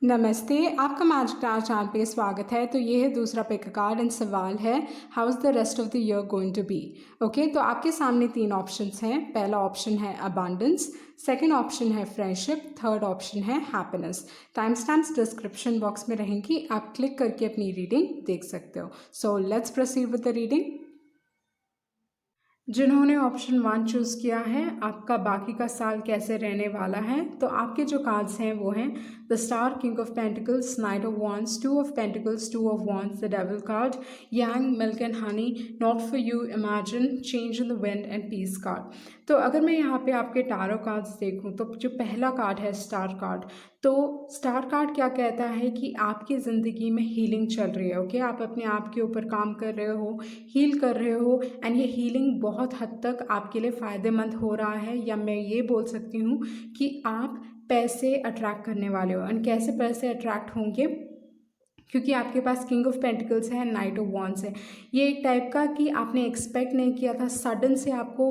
नमस्ते, आपका magic star channel पे स्वागत है। तो ये है दूसरा पिक कार्ड एंड सवाल है how is the rest of the year going to be. Okay, तो आपके सामने 3 ऑप्शंस हैं। पहला ऑप्शन है अबांडेंस, सेकंड ऑप्शन है फ्रेंडशिप, थर्ड ऑप्शन है happiness. Timestamps description box में रहेंगी, आप क्लिक करके अपनी रीडिंग देख सकते हो। So let's proceed with the reading. जिन्होंने ऑप्शन 1 चूज़ किया है, आपका बाकी का साल कैसे रहने वाला है, तो आपके जो कार्ड्स हैं वो हैं the star, king of pentacles, knight of wands, 2 of pentacles, 2 of wands, the devil card, yang, milk and honey, not for you, imagine, change in the wind and peace card. तो अगर मैं यहाँ पे आपके tarot cards देखूँ तो जो पहला कार्ड है स्टार कार्ड, तो स्टार कार्ड क्या कहता है कि आपकी ज़िंदगी में हीलिंग चल रही है। ओके, आप अपने आप के ऊपर काम कर रहे हो, हील कर रहे हो, एंड ये हीलिंग बहुत हद तक आपके लिए फ़ायदेमंद हो रहा है, या मैं ये बोल सकती हूँ कि आप पैसे अट्रैक्ट करने वाले हो। एंड कैसे पैसे अट्रैक्ट होंगे, क्योंकि आपके पास किंग ऑफ पेंटिकल्स है, नाइट ऑफ वॉन्ड्स है। ये एक टाइप का कि आपने एक्सपेक्ट नहीं किया था, सडन से आपको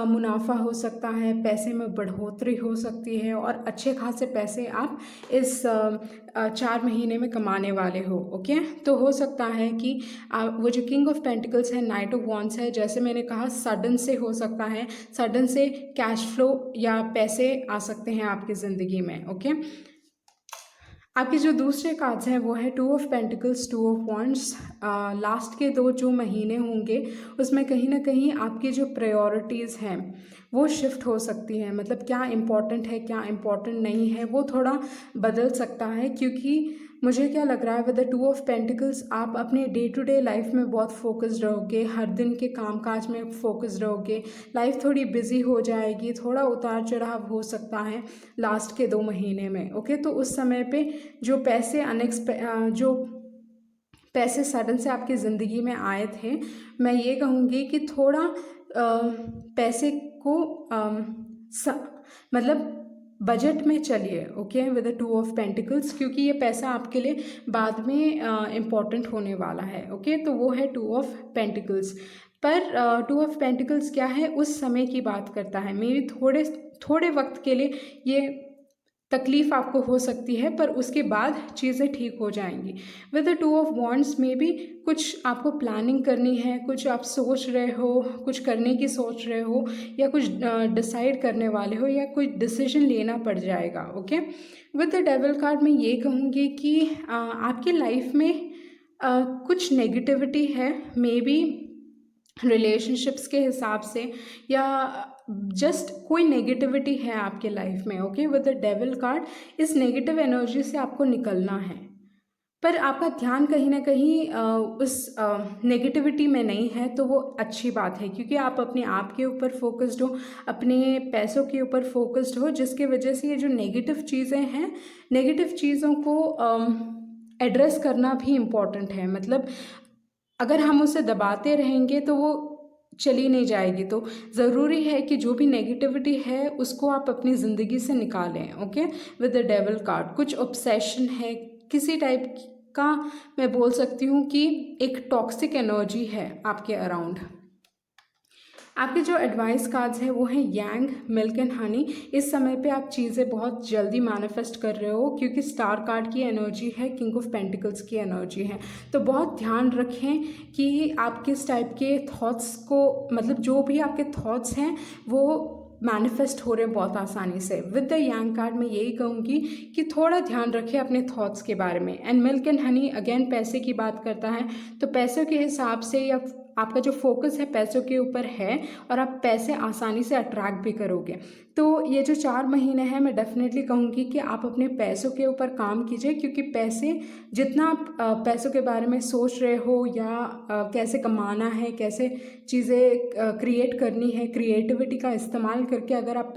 मुनाफा हो सकता है, पैसे में बढ़ोतरी हो सकती है, और अच्छे खासे पैसे आप इस 4 महीने में कमाने वाले हो। ओके, तो हो सकता है कि वो जो किंग ऑफ पेंटिकल्स है, नाइट ऑफ वॉन्ड्स है, जैसे मैंने कहा सडन से हो सकता है, सडन से कैश फ्लो या पैसे आ सकते हैं आपकी ज़िंदगी में। ओके, आपके जो दूसरे कार्ड्स हैं वो है 2 of pentacles, 2 of wands. Last के 2 जो महीने होंगे उसमें कहीं ना कहीं आपकी जो प्रायोरिटीज़ हैं वो शिफ्ट हो सकती हैं। मतलब क्या इम्पोर्टेंट है, क्या इम्पोर्टेंट नहीं है, वो थोड़ा बदल सकता है। क्योंकि मुझे क्या लग रहा है विद द 2 ऑफ पेंटिकल्स, आप अपने डे टू डे लाइफ में बहुत फोकस्ड रहोगे, हर दिन के कामकाज में फोकस्ड रहोगे, लाइफ थोड़ी बिजी हो जाएगी, थोड़ा उतार चढ़ाव हो सकता है लास्ट के 2 महीने में। ओके, तो उस समय पे जो पैसे सडन से आपकी ज़िंदगी में आए थे, मैं ये कहूँगी कि थोड़ा पैसे को मतलब बजट में चलिए। Okay, with the 2 of pentacles, क्योंकि ये पैसा आपके लिए बाद में इम्पॉर्टेंट होने वाला है। ओके, तो वो है 2 ऑफ पेंटिकल्स। पर 2 ऑफ पेंटिकल्स क्या है, उस समय की बात करता है। मे बी थोड़े वक्त के लिए ये तकलीफ़ आपको हो सकती है, पर उसके बाद चीज़ें ठीक हो जाएंगी। विद द 2 ऑफ वॉन्ड्स में भी कुछ आपको प्लानिंग करनी है, कुछ आप सोच रहे हो, कुछ करने की सोच रहे हो, या कुछ डिसाइड करने वाले हो, या कोई डिसीजन लेना पड़ जाएगा। Okay, with the devil card मैं ये कहूँगी कि आपकी लाइफ में कुछ नेगेटिविटी है, मे बी रिलेशनशिप्स के हिसाब से, या जस्ट कोई नेगेटिविटी है आपके लाइफ में। Okay, with the devil card, इस नेगेटिव एनर्जी से आपको निकलना है, पर आपका ध्यान कहीं ना कहीं उस नेगेटिविटी में नहीं है, तो वो अच्छी बात है, क्योंकि आप अपने आप के ऊपर फोकस्ड हो, अपने पैसों के ऊपर फोकस्ड हो, जिसकी वजह से ये जो नेगेटिव चीज़ें हैं, नेगेटिव चीज़ों को एड्रेस करना भी इम्पॉर्टेंट है। मतलब अगर हम उसे दबाते रहेंगे तो वो चली नहीं जाएगी। तो ज़रूरी है कि जो भी नेगेटिविटी है उसको आप अपनी ज़िंदगी से निकालें। Okay, with the devil card कुछ ऑब्सेशन है किसी टाइप का, मैं बोल सकती हूँ कि एक टॉक्सिक एनर्जी है आपके अराउंड। आपके जो एडवाइस कार्ड्स हैं वो हैं यांग, मिल्क एंड हनी। इस समय पे आप चीज़ें बहुत जल्दी मैनिफेस्ट कर रहे हो, क्योंकि स्टार कार्ड की एनर्जी है, किंग ऑफ पेंटिकल्स की एनर्जी है। तो बहुत ध्यान रखें कि आप किस टाइप के थॉट्स को, मतलब जो भी आपके थॉट्स हैं वो मैनिफेस्ट हो रहे हैं बहुत आसानी से। विद द यांग कार्ड मैं यही कहूँगी कि थोड़ा ध्यान रखें अपने थॉट्स के बारे में। And milk and Honey again पैसे की बात करता है, तो पैसों के हिसाब से, या आपका जो फोकस है पैसों के ऊपर है, और आप पैसे आसानी से अट्रैक्ट भी करोगे। तो ये जो 4 महीने हैं, मैं डेफिनेटली कहूँगी कि आप अपने पैसों के ऊपर काम कीजिए, क्योंकि पैसे जितना आप पैसों के बारे में सोच रहे हो, या कैसे कमाना है, कैसे चीज़ें क्रिएट करनी है, क्रिएटिविटी का इस्तेमाल करके अगर आप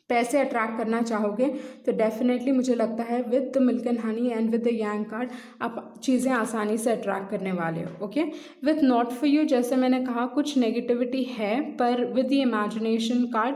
पैसे अट्रैक्ट करना चाहोगे, तो डेफिनेटली मुझे लगता है with the milk and honey and with the Yang card आप चीज़ें आसानी से अट्रैक्ट करने वाले हो। Okay, with not for you, जैसे मैंने कहा कुछ नेगेटिविटी है, पर with the imagination card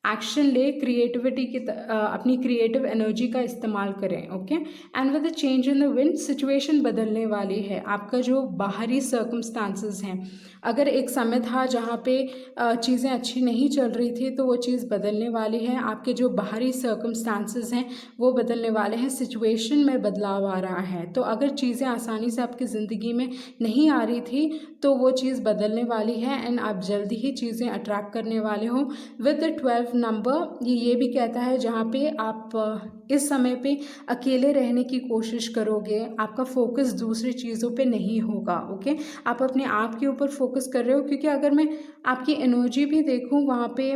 action ले, क्रिएटिविटी की अपनी क्रिएटिव एनर्जी का इस्तेमाल करें। Okay, and with the change in the wind situation बदलने वाली है। आपका जो बाहरी सर्कमस्टांसेस हैं, अगर एक समय था जहाँ पे चीज़ें अच्छी नहीं चल रही थी, तो वो चीज़ बदलने वाली है। आपके जो बाहरी सर्कमस्टांसेस हैं वो बदलने वाले हैं, सिचुएशन में बदलाव आ रहा है। तो अगर चीज़ें आसानी से आपकी ज़िंदगी में नहीं आ रही थी तो वो चीज़ बदलने वाली है, एंड आप जल्दी ही चीज़ें अट्रैक्ट करने वाले हो। विद द 12 नंबर ये भी कहता है जहाँ पे आप इस समय पे अकेले रहने की कोशिश करोगे, आपका फोकस दूसरी चीज़ों पे नहीं होगा। ओके, आप अपने आप के ऊपर फोकस कर रहे हो, क्योंकि अगर मैं आपकी एनर्जी भी देखूं वहाँ पे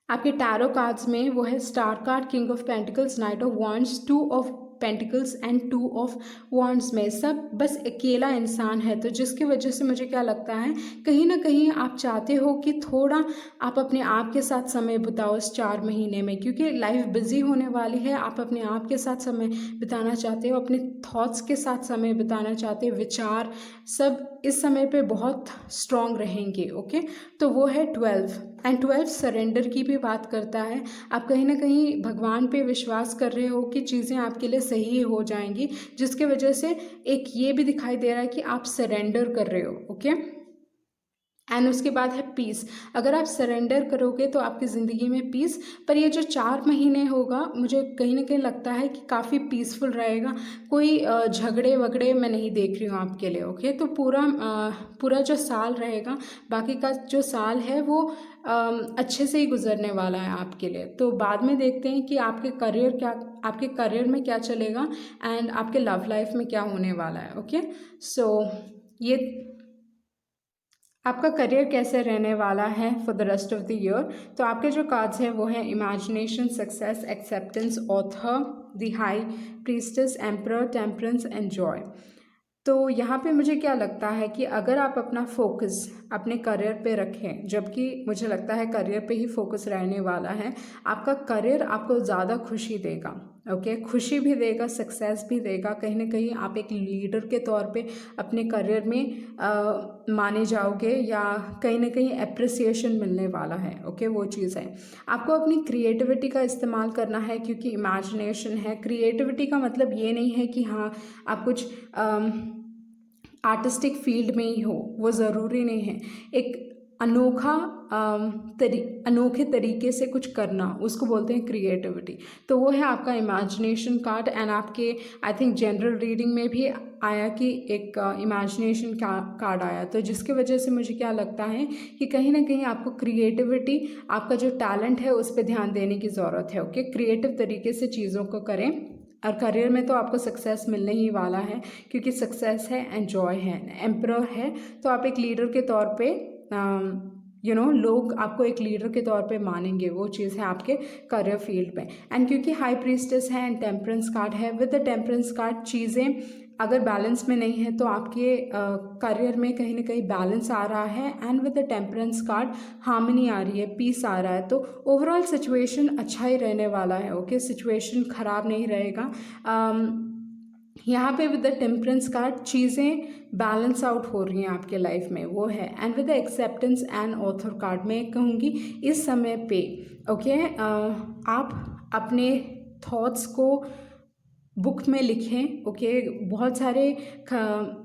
आपके टैरो कार्ड्स में वो है star card, king of pentacles, knight of wands, two of pentacles and two of wands में सब बस अकेला इंसान है। तो जिसकी वजह से मुझे क्या लगता है, कहीं ना कहीं आप चाहते हो कि थोड़ा आप अपने आप के साथ समय बिताओ इस 4 महीने में, क्योंकि लाइफ बिजी होने वाली है। आप अपने आप के साथ समय बिताना चाहते हो, अपने थॉट्स के साथ समय बिताना चाहते हो, विचार सब इस समय पे बहुत स्ट्रॉन्ग रहेंगे। ओके, तो वो है 12, एंड 12 सरेंडर की भी बात करता है। आप कहीं ना कहीं भगवान पे विश्वास कर रहे हो कि चीज़ें आपके लिए सही हो जाएंगी, जिसके वजह से एक ये भी दिखाई दे रहा है कि आप सरेंडर कर रहे हो। ओके, एंड उसके बाद है पीस। अगर आप सरेंडर करोगे तो आपकी ज़िंदगी में पीस, पर ये जो 4 महीने होगा मुझे कहीं ना कहीं लगता है कि काफ़ी पीसफुल रहेगा। कोई झगड़े वगड़े मैं नहीं देख रही हूँ आपके लिए। ओके, तो पूरा जो साल रहेगा, बाकी का जो साल है वो अच्छे से ही गुजरने वाला है आपके लिए। तो बाद में देखते हैं कि आपके करियर में क्या चलेगा एंड आपके लव लाइफ में क्या होने वाला है। ओके, सो ये आपका करियर कैसे रहने वाला है for the rest of the year. तो आपके जो कार्ड्स हैं वो हैं imagination, success, acceptance, author, the high priestess, emperor, temperance and Joy. तो यहाँ पे मुझे क्या लगता है कि अगर आप अपना फोकस अपने करियर पे रखें, जबकि मुझे लगता है करियर पे ही फोकस रहने वाला है, आपका करियर आपको ज़्यादा खुशी देगा। ओके, खुशी भी देगा, सक्सेस भी देगा। कहीं ना कहीं आप एक लीडर के तौर पे अपने करियर में माने जाओगे, या कहीं ना कहीं अप्रिसिएशन मिलने वाला है। ओके, वो चीज़ है। आपको अपनी क्रिएटिविटी का इस्तेमाल करना है, क्योंकि इमेजिनेशन है। क्रिएटिविटी का मतलब ये नहीं है कि हाँ आप कुछ आर्टिस्टिक फील्ड में ही हो, वो ज़रूरी नहीं है। एक अनोखे तरीके से कुछ करना, उसको बोलते हैं क्रिएटिविटी। तो वो है आपका इमेजिनेशन कार्ड। एंड आपके आई थिंक जनरल रीडिंग में भी आया कि एक इमेजिनेशन कार्ड आया, तो जिसकी वजह से मुझे क्या लगता है कि कहीं ना कहीं आपको क्रिएटिविटी, आपका जो टैलेंट है उस पर ध्यान देने की ज़रूरत है। ओके, क्रिएटिव तरीके से चीज़ों को करें, और करियर में तो आपको सक्सेस मिलने ही वाला है, क्योंकि सक्सेस है एंड जॉय है, एम्परर है। तो आप एक लीडर के तौर पे लोग आपको एक लीडर के तौर पे मानेंगे, वो चीज़ है आपके करियर फील्ड में। एंड क्योंकि हाई प्रीस्टेस है एंड टेम्परेंस कार्ड है, विद द टेम्परेंस कार्ड चीज़ें अगर बैलेंस में नहीं है तो आपके करियर में कहीं ना कहीं बैलेंस आ रहा है, and with the temperance card harmony आ रही है, पीस आ रहा है। तो ओवरऑल सिचुएशन अच्छा ही रहने वाला है। ओके, सिचुएशन ख़राब नहीं रहेगा। यहाँ पे विद द टेम्परेंस कार्ड चीज़ें बैलेंस आउट हो रही हैं आपके लाइफ में, वो है। And with the acceptance and author card में कहूँगी इस समय पे ओके आप अपने थॉट्स को बुक में लिखें। ओके, बहुत सारे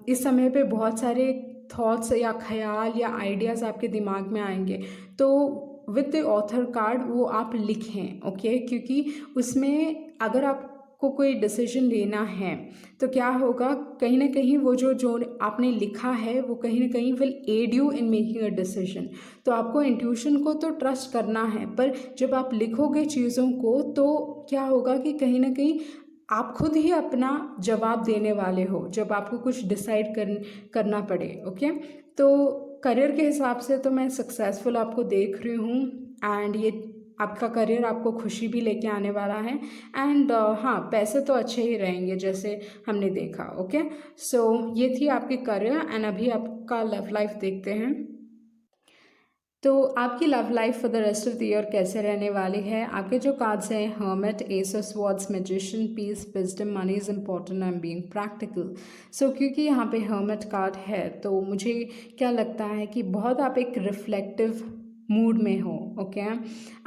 इस समय पे बहुत सारे थॉट्स या ख्याल या आइडियाज़ आपके दिमाग में आएंगे, तो विद द ऑथर कार्ड वो आप लिखें। ओके, क्योंकि उसमें अगर आपको कोई डिसीजन लेना है तो क्या होगा, कहीं ना कहीं वो जो आपने लिखा है वो कहीं ना कहीं will aid you in making a decision. तो आपको इंट्यूशन को तो ट्रस्ट करना है, पर जब आप लिखोगे चीज़ों को तो क्या होगा कि कहीं ना कहीं आप खुद ही अपना जवाब देने वाले हो जब आपको कुछ डिसाइड करना पड़े। ओके, तो करियर के हिसाब से तो मैं सक्सेसफुल आपको देख रही हूँ, एंड ये आपका करियर आपको खुशी भी लेके आने वाला है। एंड हाँ, पैसे तो अच्छे ही रहेंगे जैसे हमने देखा। ओके, सो ये थी आपकी करियर। एंड अभी आपका लव लाइफ देखते हैं। तो आपकी love life for the rest of the year कैसे रहने वाली है। आपके जो कार्ड्स हैं, hermit, ace of swords, magician, peace, wisdom, money is important, I am being practical. So क्योंकि यहाँ पे हर्मिट कार्ड है तो मुझे क्या लगता है कि बहुत आप एक रिफ्लेक्टिव मूड में हो। ओके,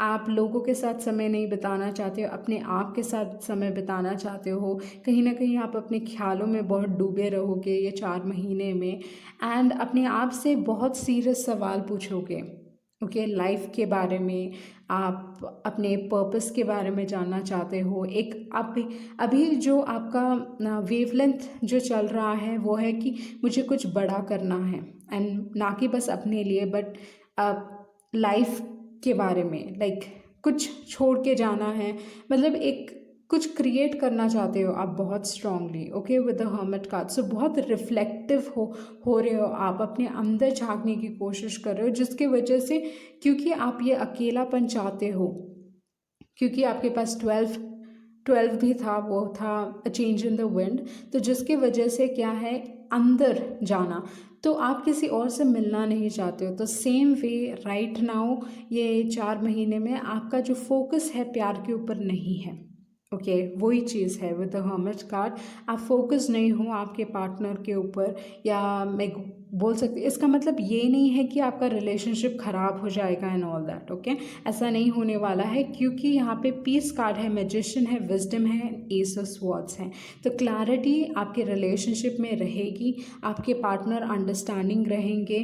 आप लोगों के साथ समय नहीं बिताना चाहते हो, अपने आप के साथ समय बिताना चाहते हो। कहीं ना कहीं आप अपने ख्यालों में बहुत डूबे रहोगे ये 4 महीने में, एंड अपने आप से बहुत सीरियस सवाल पूछोगे। ओके, लाइफ के बारे में, आप अपने पर्पस के बारे में जानना चाहते हो। एक आप अभी जो आपका वेवलेंथ जो चल रहा है वो है कि मुझे कुछ बड़ा करना है, एंड ना कि बस अपने लिए बट लाइफ के बारे में, लाइक कुछ छोड़ के जाना है, मतलब एक कुछ क्रिएट करना चाहते हो आप बहुत strongly. Okay, with the hermit card, so बहुत रिफ्लेक्टिव हो रहे हो आप, अपने अंदर झांकने की कोशिश कर रहे हो, जिसकी वजह से, क्योंकि आप ये अकेलापन चाहते हो, क्योंकि आपके पास 12 भी था, वो था a change in the wind, तो जिसकी वजह से क्या है, अंदर जाना, तो आप किसी और से मिलना नहीं चाहते हो। तो सेम वे राइट नाउ ये 4 महीने में आपका जो फोकस है प्यार के ऊपर नहीं है। ओके, वही चीज़ है विद द हर्मिट कार्ड, आप फोकस नहीं हो आपके पार्टनर के ऊपर, या मैं बोल सकती, इसका मतलब ये नहीं है कि आपका रिलेशनशिप ख़राब हो जाएगा एंड ऑल दैट। ओके, ऐसा नहीं होने वाला है, क्योंकि यहाँ पे पीस कार्ड है, मैजिशियन है, विजडम है, एस ऑफ स्वॉर्ड्स है। तो क्लैरिटी आपके रिलेशनशिप में रहेगी, आपके पार्टनर अंडरस्टैंडिंग रहेंगे,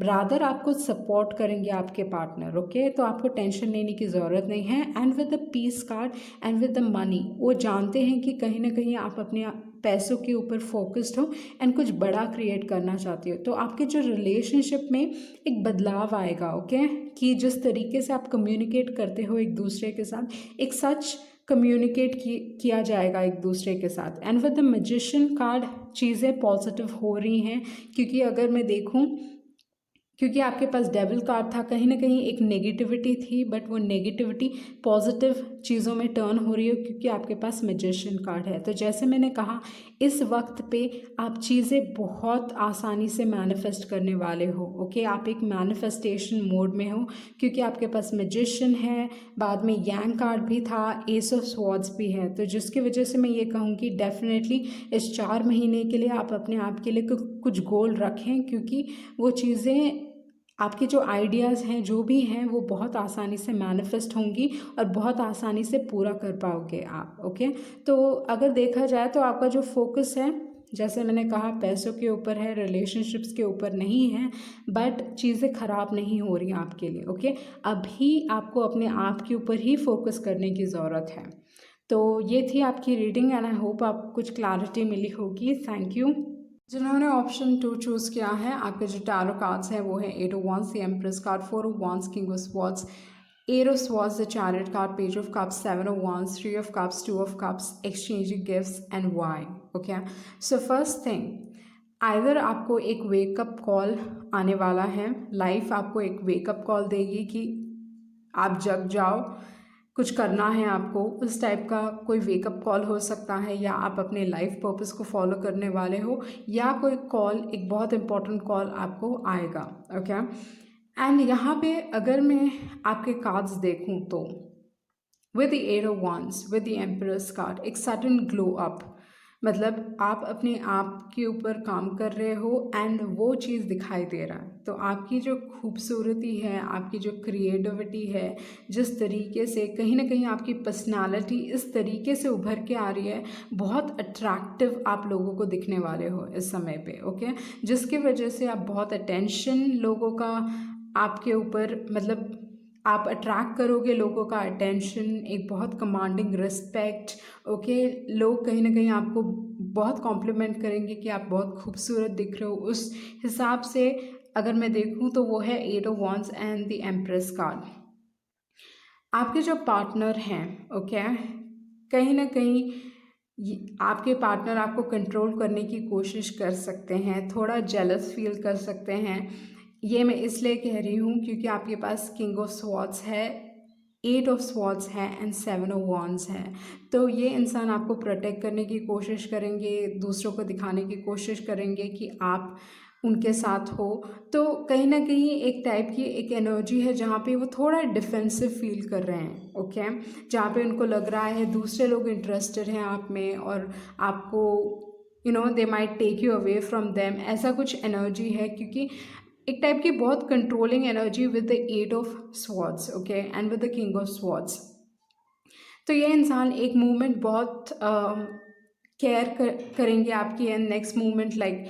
रादर आपको सपोर्ट करेंगे आपके पार्टनर। ओके, तो आपको टेंशन लेने की ज़रूरत नहीं है। And with the peace card and with the money, वो जानते हैं कि कहीं ना कहीं आप अपने पैसों के ऊपर फोकस्ड हो एंड कुछ बड़ा क्रिएट करना चाहती हो। तो आपके जो रिलेशनशिप में एक बदलाव आएगा। ओके, कि जिस तरीके से आप कम्युनिकेट करते हो एक दूसरे के साथ, एक सच कम्युनिकेट किया जाएगा एक दूसरे के साथ। And with the magician card चीज़ें पॉजिटिव हो रही हैं, क्योंकि अगर मैं देखूं, क्योंकि आपके पास डेविल कार्ड था, कहीं ना कहीं एक नेगेटिविटी थी, बट वो नेगेटिविटी पॉजिटिव चीज़ों में टर्न हो रही है, क्योंकि आपके पास मैजिशियन कार्ड है। तो जैसे मैंने कहा, इस वक्त पे आप चीज़ें बहुत आसानी से मैनिफेस्ट करने वाले हो। ओके, आप एक मैनिफेस्टेशन मोड में हो, क्योंकि आपके पास मैजिशियन है, बाद में यांग कार्ड भी था, एस ऑफ स्वॉर्ड्स भी है। तो जिसकी वजह से मैं ये कहूँगी, डेफिनेटली इस 4 महीने के लिए आप अपने आप के लिए कुछ गोल रखें, क्योंकि वो चीज़ें, आपके जो आइडियाज़ हैं जो भी हैं, वो बहुत आसानी से मैनिफेस्ट होंगी और बहुत आसानी से पूरा कर पाओगे आप। ओके, तो अगर देखा जाए तो आपका जो फोकस है, जैसे मैंने कहा, पैसों के ऊपर है, रिलेशनशिप्स के ऊपर नहीं है, बट चीज़ें ख़राब नहीं हो रही आपके लिए। ओके, अभी आपको अपने आप के ऊपर ही फोकस करने की ज़रूरत है। तो ये थी आपकी रीडिंग, एंड आई होप आपको कुछ क्लैरिटी मिली होगी। Thank you. जिन्होंने ऑप्शन 2 चूज़ किया है, आपके जो टैरो कार्ड्स हैं वो है 8 of wands, the empress card, 4 of wands, king of swords, 8 of swords, the chariot card, page of cups, 7 of wands, 3 of cups, 2 of cups, exchanging gifts and why. Okay, so first thing, either आपको एक wake up call आने वाला है, life आपको एक wake up call देगी कि आप जग जाओ, कुछ करना है आपको, उस टाइप का कोई वेकअप कॉल हो सकता है, या आप अपने लाइफ पर्पस को फॉलो करने वाले हो, या कोई कॉल, एक बहुत इंपॉर्टेंट कॉल आपको आएगा। ओके, एंड यहाँ पे अगर मैं आपके कार्ड्स देखूँ तो with the 8 of wands, with the emperors card, एक सडन ग्लो अप, मतलब आप अपने आप के ऊपर काम कर रहे हो एंड वो चीज़ दिखाई दे रहा है। तो आपकी जो खूबसूरती है, आपकी जो क्रिएटिविटी है, जिस तरीके से कहीं ना कहीं आपकी पर्सनालिटी इस तरीके से उभर के आ रही है, बहुत अट्रैक्टिव आप लोगों को दिखने वाले हो इस समय पे। ओके, जिसकी वजह से आप बहुत अटेंशन लोगों का आपके ऊपर, मतलब आप अट्रैक्ट करोगे लोगों का अटेंशन, एक बहुत कमांडिंग रिस्पेक्ट। ओके, लोग कहीं ना कहीं आपको बहुत कॉम्प्लीमेंट करेंगे कि आप बहुत खूबसूरत दिख रहे हो। उस हिसाब से अगर मैं देखूं तो वो है 8 of wands and the empress card. आपके जो पार्टनर हैं, ओके, कहीं ना कहीं आपके पार्टनर आपको कंट्रोल करने की कोशिश कर सकते हैं, थोड़ा जेलस फील कर सकते हैं। ये मैं इसलिए कह रही हूँ क्योंकि आपके पास किंग ऑफ स्वॉर्ड्स है, 8 ऑफ स्वॉर्ड्स है एंड 7 ऑफ वांड्स है। तो ये इंसान आपको प्रोटेक्ट करने की कोशिश करेंगे, दूसरों को दिखाने की कोशिश करेंगे कि आप उनके साथ हो। तो कहीं ना कहीं एक टाइप की एक एनर्जी है जहाँ पे वो थोड़ा डिफेंसिव फील कर रहे हैं। ओके, जहाँ पे उनको लग रहा है दूसरे लोग इंटरेस्टेड हैं आप में और आपको they might take you away from them, ऐसा कुछ एनर्जी है। क्योंकि एक टाइप की बहुत controlling energy with the 8 of swords, okay, and with the king of swords. तो ये इंसान एक मूवमेंट बहुत केयर करेंगे आपकी, एंड नेक्स्ट मूवमेंट लाइक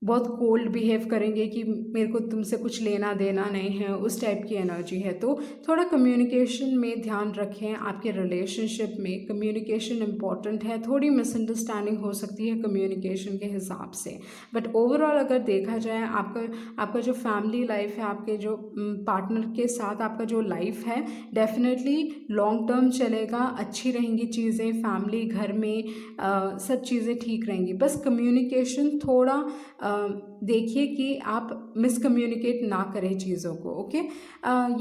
बहुत कोल्ड बिहेव करेंगे कि मेरे को तुमसे कुछ लेना देना नहीं है, उस टाइप की एनर्जी है। तो थोड़ा कम्युनिकेशन में ध्यान रखें, आपके रिलेशनशिप में कम्युनिकेशन इंपॉर्टेंट है। थोड़ी मिसअंडरस्टैंडिंग हो सकती है कम्युनिकेशन के हिसाब से, बट ओवरऑल अगर देखा जाए आपका जो फैमिली लाइफ है, आपके जो पार्टनर के साथ आपका जो लाइफ है, डेफिनेटली लॉन्ग टर्म चलेगा, अच्छी रहेंगी चीज़ें, फैमिली घर में सब चीज़ें ठीक रहेंगी। बस कम्युनिकेशन थोड़ा देखिए कि आप मिसकम्युनिकेट ना करें चीज़ों को, ओके।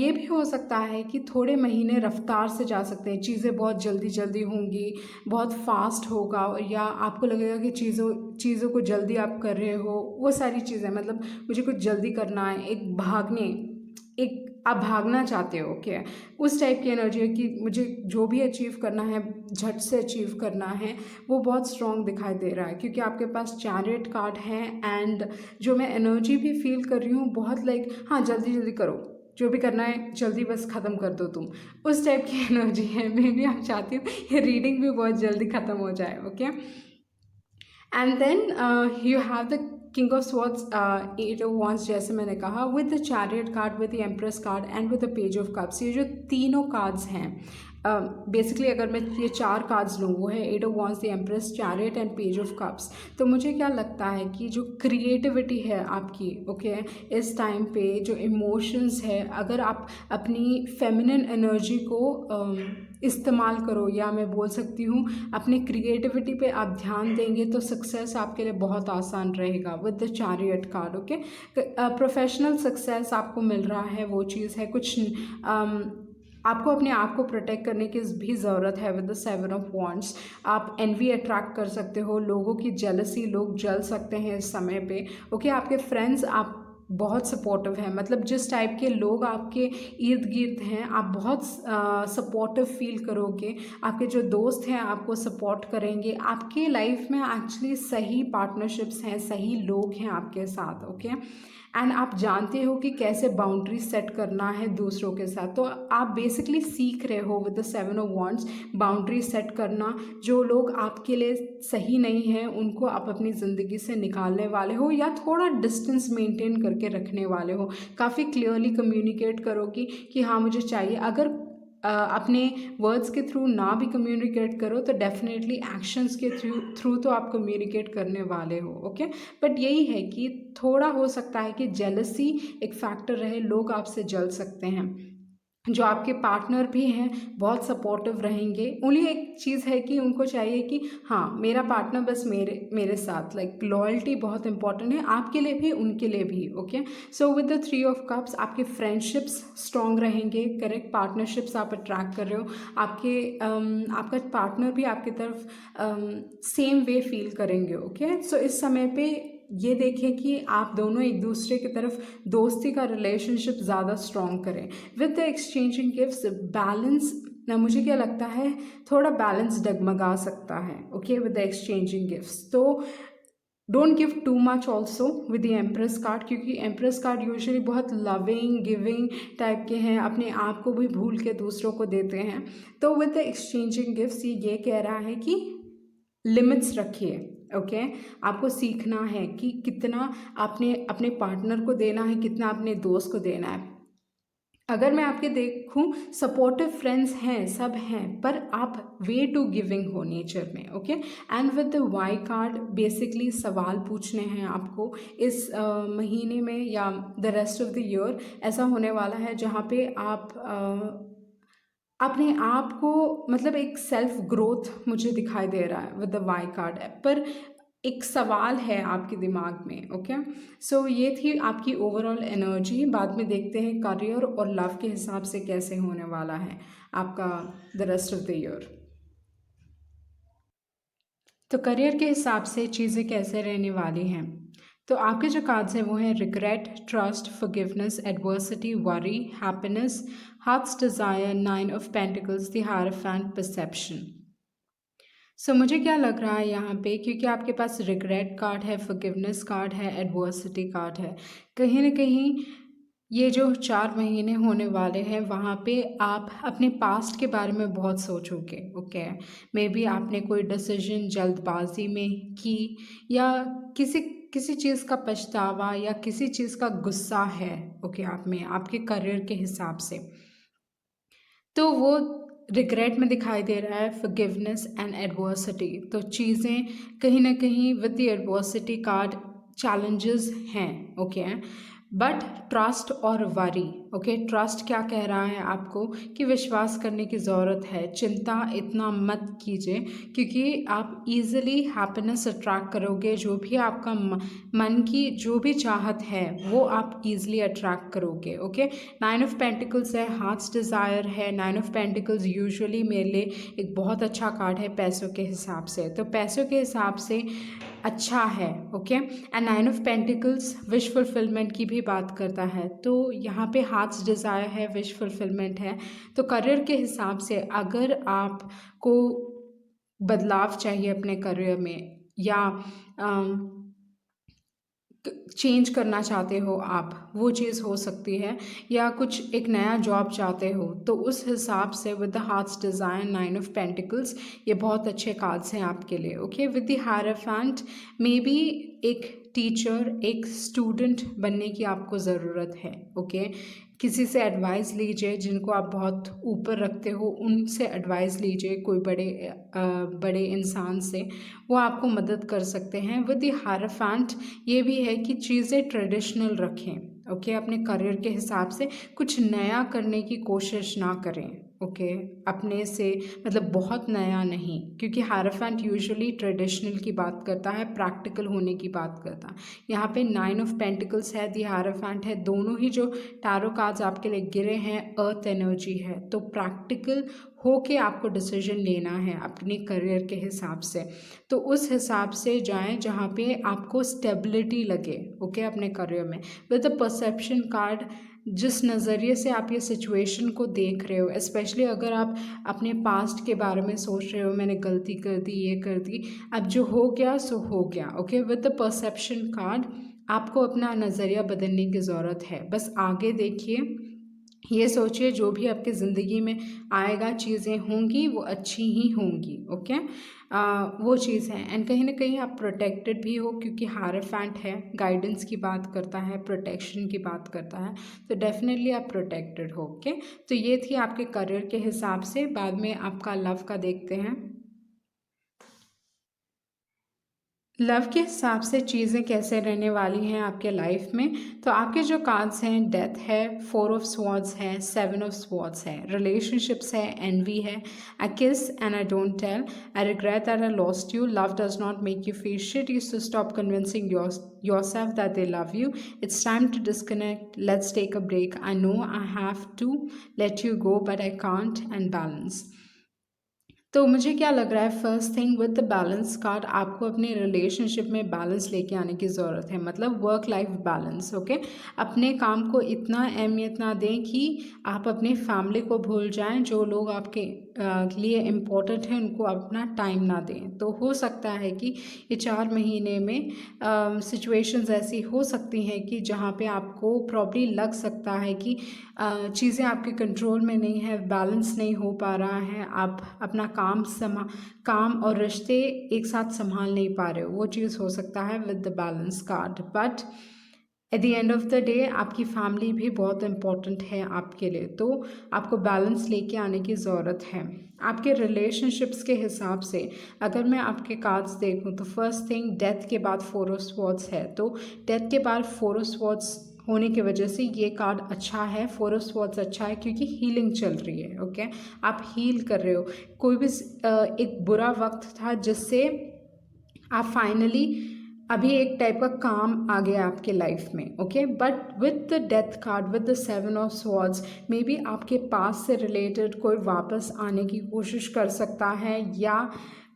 ये भी हो सकता है कि थोड़े महीने रफ्तार से जा सकते हैं, चीज़ें बहुत जल्दी जल्दी होंगी, बहुत फास्ट होगा, या आपको लगेगा कि चीज़ों को जल्दी आप कर रहे हो, वो सारी चीज़ें, मतलब मुझे कुछ जल्दी करना है, एक आप भागना चाहते हो, ओके, उस टाइप की एनर्जी है कि मुझे जो भी अचीव करना है झट से अचीव करना है, वो बहुत स्ट्रॉन्ग दिखाई दे रहा है क्योंकि आपके पास चैरियट कार्ड है। एंड जो मैं एनर्जी भी फील कर रही हूँ बहुत लाइक, हाँ जल्दी जल्दी करो, जो भी करना है जल्दी बस ख़त्म कर दो तुम, उस टाइप की एनर्जी है। मे भी आप चाहती हो ये रीडिंग भी बहुत जल्दी ख़त्म हो जाए, okay. And then you have the king of swords, 8 of wands, जैसे मैंने कहा, with the chariot card, with the empress card and with the page of cups. ये जो तीनों कार्ड्स हैं, बेसिकली अगर मैं ये 4 कार्ड्स लूँ, वो है 8 of wands, the empress, chariot and page of cups. तो मुझे क्या लगता है कि जो क्रिएटिविटी है आपकी, ओके, इस टाइम पे जो इमोशंस है, अगर आप अपनी फेमिनिन एनर्जी को इस्तेमाल करो, या मैं बोल सकती हूँ अपनी क्रिएटिविटी पे आप ध्यान देंगे, तो सक्सेस आपके लिए बहुत आसान रहेगा with the chariot card, okay. Professional success आपको मिल रहा है, वो चीज़ है। कुछ आपको अपने आप को प्रोटेक्ट करने की भी ज़रूरत है विद द 7 ऑफ वॉन्ड्स। आप एनवी अट्रैक्ट कर सकते हो, लोगों की जेलसी, लोग जल सकते हैं इस समय पे, ओके। आपके फ्रेंड्स आप बहुत सपोर्टिव है, मतलब जिस टाइप के लोग आपके इर्द गिर्द हैं, आप बहुत सपोर्टिव फील करोगे। आपके जो दोस्त हैं आपको सपोर्ट करेंगे, आपके लाइफ में एक्चुअली सही पार्टनरशिप्स हैं, सही लोग हैं आपके साथ, ओके। एंड आप जानते हो कि कैसे बाउंड्री सेट करना है दूसरों के साथ, तो आप बेसिकली सीख रहे हो with the 7 of wands boundary set करना। जो लोग आपके लिए सही नहीं हैं उनको आप अपनी ज़िंदगी से निकालने वाले हो, या थोड़ा डिस्टेंस मेंटेन करके रखने वाले हो। काफ़ी क्लियरली कम्युनिकेट करोगी कि हाँ मुझे चाहिए। अगर अपने वर्ड्स के थ्रू ना भी कम्युनिकेट करो तो डेफिनेटली एक्शंस के थ्रू तो आप कम्युनिकेट करने वाले हो, ओके। बट यही है कि थोड़ा हो सकता है कि जेलसी एक फैक्टर रहे, लोग आपसे जल सकते हैं। जो आपके पार्टनर भी हैं बहुत सपोर्टिव रहेंगे। ओनली एक चीज़ है कि उनको चाहिए कि हाँ मेरा पार्टनर बस मेरे साथ, लाइक लॉयल्टी बहुत इंपॉर्टेंट है आपके लिए भी उनके लिए भी, okay. So with the 3 of cups आपके फ्रेंडशिप्स स्ट्रॉन्ग रहेंगे, करेक्ट पार्टनरशिप्स आप अट्रैक्ट कर रहे हो, आपका पार्टनर भी आपकी तरफ सेम वे फील करेंगे, ओके। सो इस समय पे ये देखें कि आप दोनों एक दूसरे की तरफ दोस्ती का रिलेशनशिप ज़्यादा स्ट्रॉन्ग करें with the exchanging gifts. Balance, मुझे क्या लगता है थोड़ा बैलेंस डगमगा सकता है, okay, with the exchanging gifts. तो don't give too much also with the empress card, क्योंकि एम्प्रेस कार्ड यूजुअली बहुत लविंग गिविंग टाइप के हैं, अपने आप को भी भूल के दूसरों को देते हैं। तो विद द एक्सचेंजिंग गिफ्ट्स ये कह रहा है कि लिमिट्स रखिए, ओके। आपको सीखना है कि कितना आपने अपने पार्टनर को देना है, कितना अपने दोस्त को देना है। अगर मैं आपके देखूं सपोर्टिव फ्रेंड्स हैं, सब हैं, पर आप वे टू गिविंग हो नेचर में, okay. And with the why card basically सवाल पूछने हैं आपको इस महीने में या the rest of the year. ऐसा होने वाला है जहाँ पे आप अपने आप को, मतलब एक सेल्फ ग्रोथ मुझे दिखाई दे रहा है विद द वाई कार्ड, पर एक सवाल है आपके दिमाग में, ओके। सो ये थी आपकी ओवरऑल एनर्जी। बाद में देखते हैं करियर और लव के हिसाब से कैसे होने वाला है आपका the rest of the year. तो करियर के हिसाब से चीज़ें कैसे रहने वाली हैं, तो आपके जो कार्ड्स हैं वो हैं regret, trust, forgiveness, adversity, worry, happiness, hearts desire, 9 of pentacles, the hierophant, perception. मुझे क्या लग रहा है यहाँ पे, क्योंकि आपके पास रिग्रेट कार्ड है, फॉरगिवनेस कार्ड है, एडवर्सिटी कार्ड है, कहीं ना कहीं ये जो 4 महीने होने वाले हैं वहाँ पे आप अपने पास्ट के बारे में बहुत सोचोगे। ओके, मे बी आपने कोई डिसीजन जल्दबाजी में की, या किसी किसी चीज़ का पछतावा या किसी चीज़ का गुस्सा है, ओके, आप में आपके करियर के हिसाब से, तो वो रिग्रेट में दिखाई दे रहा है। फॉरगिवनेस एंड एडवर्सिटी, तो चीज़ें कहीं ना कहीं with the adversity card challenges हैं। ओके, बट ट्रस्ट और वरी, ओके, ट्रस्ट क्या कह रहा है आपको कि विश्वास करने की ज़रूरत है, चिंता इतना मत कीजिए, क्योंकि आप इजीली हैप्पीनेस अट्रैक्ट करोगे। जो भी आपका मन की जो भी चाहत है वो आप इजीली अट्रैक्ट करोगे। ओके, 9 ऑफ पेंटिकल्स है, हार्ट्स डिज़ायर है। 9 ऑफ पेंटिकल्स यूजुअली मेरे लिए एक बहुत अच्छा कार्ड है पैसों के हिसाब से, तो पैसों के हिसाब से अच्छा है। Okay, and 9 of pentacles wish fulfilment की भी बात करता है, तो यहाँ पे हार्ट्स डिज़ायर है, विश फुलफिलमेंट है। तो करियर के हिसाब से अगर आपको बदलाव चाहिए अपने करियर में, या चेंज करना चाहते हो आप, वो चीज़ हो सकती है, या कुछ एक नया जॉब चाहते हो, तो उस हिसाब से with the hearts desire 9 of pentacles ये बहुत अच्छे कार्ड्स हैं आपके लिए। Okay, with the hierophant may be एक टीचर, एक स्टूडेंट बनने की आपको ज़रूरत है। ओके, किसी से एडवाइस लीजिए, जिनको आप बहुत ऊपर रखते हो उनसे एडवाइस लीजिए, कोई बड़े इंसान से, वो आपको मदद कर सकते हैं। विद द हायराफेंट ये भी है कि चीज़ें ट्रेडिशनल रखें। ओके, अपने करियर के हिसाब से कुछ नया करने की कोशिश ना करें। ओके, अपने से मतलब बहुत नया नहीं, क्योंकि हायराफेंट यूजुअली ट्रेडिशनल की बात करता है, प्रैक्टिकल होने की बात करता है। यहाँ पे 9 ऑफ पेंटिकल्स है, दी हायराफेंट है, दोनों ही जो टैरो कार्ड्स आपके लिए गिरे हैं अर्थ एनर्जी है, तो प्रैक्टिकल होके आपको डिसीजन लेना है अपने करियर के हिसाब से, तो उस हिसाब से जाएं जहाँ पे आपको स्टेबिलिटी लगे। ओके, अपने करियर में विद द परसेप्शन कार्ड, जिस नज़रिए से आप ये सिचुएशन को देख रहे हो, स्पेशली अगर आप अपने पास्ट के बारे में सोच रहे हो, मैंने गलती कर दी, ये कर दी, अब जो हो गया सो हो गया। Okay, with the perception card आपको अपना नज़रिया बदलने की ज़रूरत है। बस आगे देखिए, ये सोचिए जो भी आपकी ज़िंदगी में आएगा, चीज़ें होंगी वो अच्छी ही होंगी। ओके, वो चीज़ है। एंड कहीं ना कहीं आप प्रोटेक्टेड भी हो, क्योंकि हायराफेंट है, गाइडेंस की बात करता है, प्रोटेक्शन की बात करता है, तो डेफिनेटली आप प्रोटेक्टेड हो। ओके, तो ये थी आपके करियर के हिसाब से। बाद में आपका लव का देखते हैं। लव के हिसाब से चीज़ें कैसे रहने वाली हैं आपके लाइफ में, तो आपके जो कार्ड्स हैं, डेथ है, 4 ऑफ स्वॉर्ड्स है, 7 ऑफ स्वॉर्ड्स है, रिलेशनशिप्स है, एनवी है, I kiss and I don't tell, I regret that I lost you, love does not make you feel shit, you to stop convincing yourself that they love you, it's time to disconnect, let's take a break, I know I have to let you go but I can't, and balance। तो मुझे क्या लग रहा है, first thing with the balance card, आपको अपने relationship में balance लेके आने की ज़रूरत है, मतलब वर्क लाइफ बैलेंस। ओके, अपने काम को इतना अहमियत ना दें कि आप अपनी फैमिली को भूल जाएं, जो लोग आपके लिए इम्पोर्टेंट हैं उनको अपना टाइम ना दें। तो हो सकता है कि ये 4 महीने में सिचुएशंस ऐसी हो सकती हैं कि जहाँ पे आपको प्रॉब्ली लग सकता है कि चीज़ें आपके कंट्रोल में नहीं है, बैलेंस नहीं हो पा रहा है, आप अपना काम और रिश्ते एक साथ संभाल नहीं पा रहे हो, वो चीज़ हो सकता है with the balance card. But at the end of the day आपकी फैमिली भी बहुत इम्पॉर्टेंट है आपके लिए, तो आपको बैलेंस लेके आने की ज़रूरत है। आपके रिलेशनशिप्स के हिसाब से अगर मैं आपके कार्ड्स देखूं तो फर्स्ट थिंग, डेथ के बाद 4 ऑफ स्वॉर्ड्स है, तो डेथ के बाद 4 ऑफ स्वॉर्ड्स होने की वजह से ये कार्ड अच्छा है। 4 ऑफ स्वॉर्ड्स अच्छा है क्योंकि हीलिंग चल रही है। ओके, आप हील कर रहे हो, कोई भी एक बुरा वक्त था जिससे आप फाइनली अभी एक टाइप का काम आ गया आपके लाइफ में। Okay, but with the death card, with the 7 of swords, may be आपके पास से रिलेटेड कोई वापस आने की कोशिश कर सकता है, या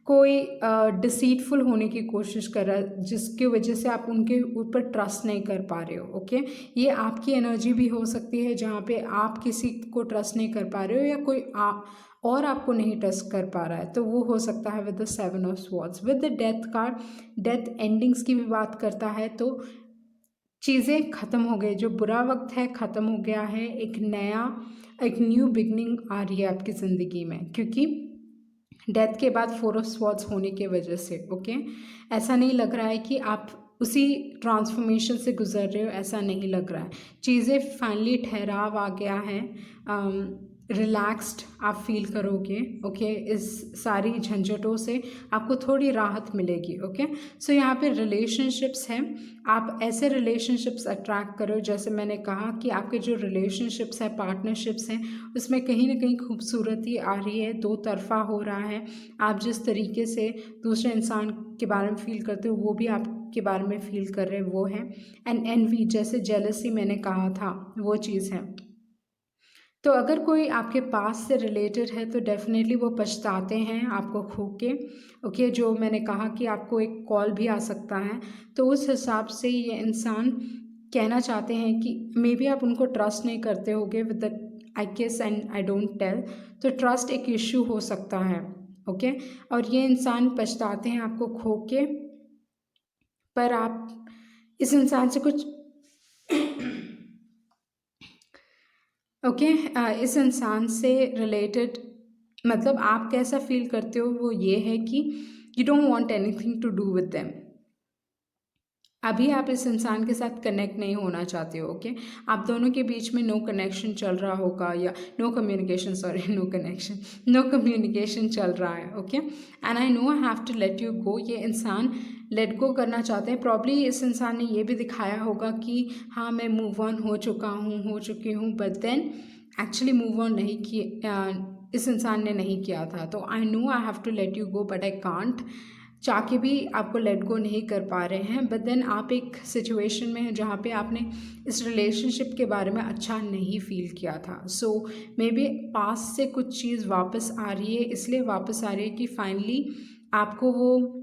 कोई डिसीटफुल होने की कोशिश कर रहा है जिसकी वजह से आप उनके ऊपर ट्रस्ट नहीं कर पा रहे हो। ओके, ये आपकी एनर्जी भी हो सकती है जहाँ पे आप किसी को ट्रस्ट नहीं कर पा रहे हो, या कोई और आपको नहीं ट्रस्ट कर पा रहा है, तो वो हो सकता है with the 7 of swords. With the death card, death endings की भी बात करता है, तो चीज़ें ख़त्म हो गई, जो बुरा वक्त है ख़त्म हो गया है, एक न्यू बिगनिंग आ रही है आपकी ज़िंदगी में, क्योंकि डेथ के बाद 4 ऑफ स्वॉर्ड्स होने की वजह से। ओके, ऐसा नहीं लग रहा है कि आप उसी ट्रांसफॉर्मेशन से गुजर रहे हो, ऐसा नहीं लग रहा है। चीज़ें फाइनली ठहराव आ गया है, रिलैक्स्ड आप फील करोगे। ओके, इस सारी झंझटों से आपको थोड़ी राहत मिलेगी। ओके, सो यहाँ पे रिलेशनशिप्स हैं, आप ऐसे रिलेशनशिप्स अट्रैक्ट करो, जैसे मैंने कहा कि आपके जो रिलेशनशिप्स हैं, पार्टनरशिप्स हैं, उसमें कहीं ना कहीं खूबसूरती आ रही है, दो तरफा हो रहा है। आप जिस तरीके से दूसरे इंसान के बारे में फील करते हो, वो भी आपके बारे में फील कर रहे हैं, वो है। एंड एनवी, जैसे जेलसी मैंने कहा था, वो चीज़ है। तो अगर कोई आपके पास से रिलेटेड है तो डेफिनेटली वो पछताते हैं आपको खो के। ओके, जो मैंने कहा कि आपको एक कॉल भी आ सकता है, तो उस हिसाब से ये इंसान कहना चाहते हैं कि मे बी आप उनको ट्रस्ट नहीं करते होगे with the I guess and I don't tell, तो ट्रस्ट एक इश्यू हो सकता है। ओके, और ये इंसान पछताते हैं आपको खो के, पर आप इस इंसान से कुछ ओके, इस इंसान से रिलेटेड मतलब आप कैसा फील करते हो वो ये है कि you don't want anything to do with them. अभी आप इस इंसान के साथ कनेक्ट नहीं होना चाहते हो। ओके, आप दोनों के बीच में नो कनेक्शन चल रहा होगा, या no communication, sorry, no connection, no communication चल रहा है। Okay, and I know I have to let you go, ये इंसान लेट गो करना चाहते हैं। प्रॉब्ली इस इंसान ने ये भी दिखाया होगा कि हाँ मैं मूव ऑन हो चुका हूँ, हो चुकी हूँ, but then actually move on नहीं किया, इस इंसान ने नहीं किया था। तो I know I have to let you go but I can't, चाह के भी आपको लेट गो नहीं कर पा रहे हैं। बट देन आप एक सिचुएशन में हैं जहाँ पे आपने इस रिलेशनशिप के बारे में अच्छा नहीं फील किया था। सो मे बी पास से कुछ चीज़ वापस आ रही है, इसलिए वापस आ रही है कि फाइनली आपको वो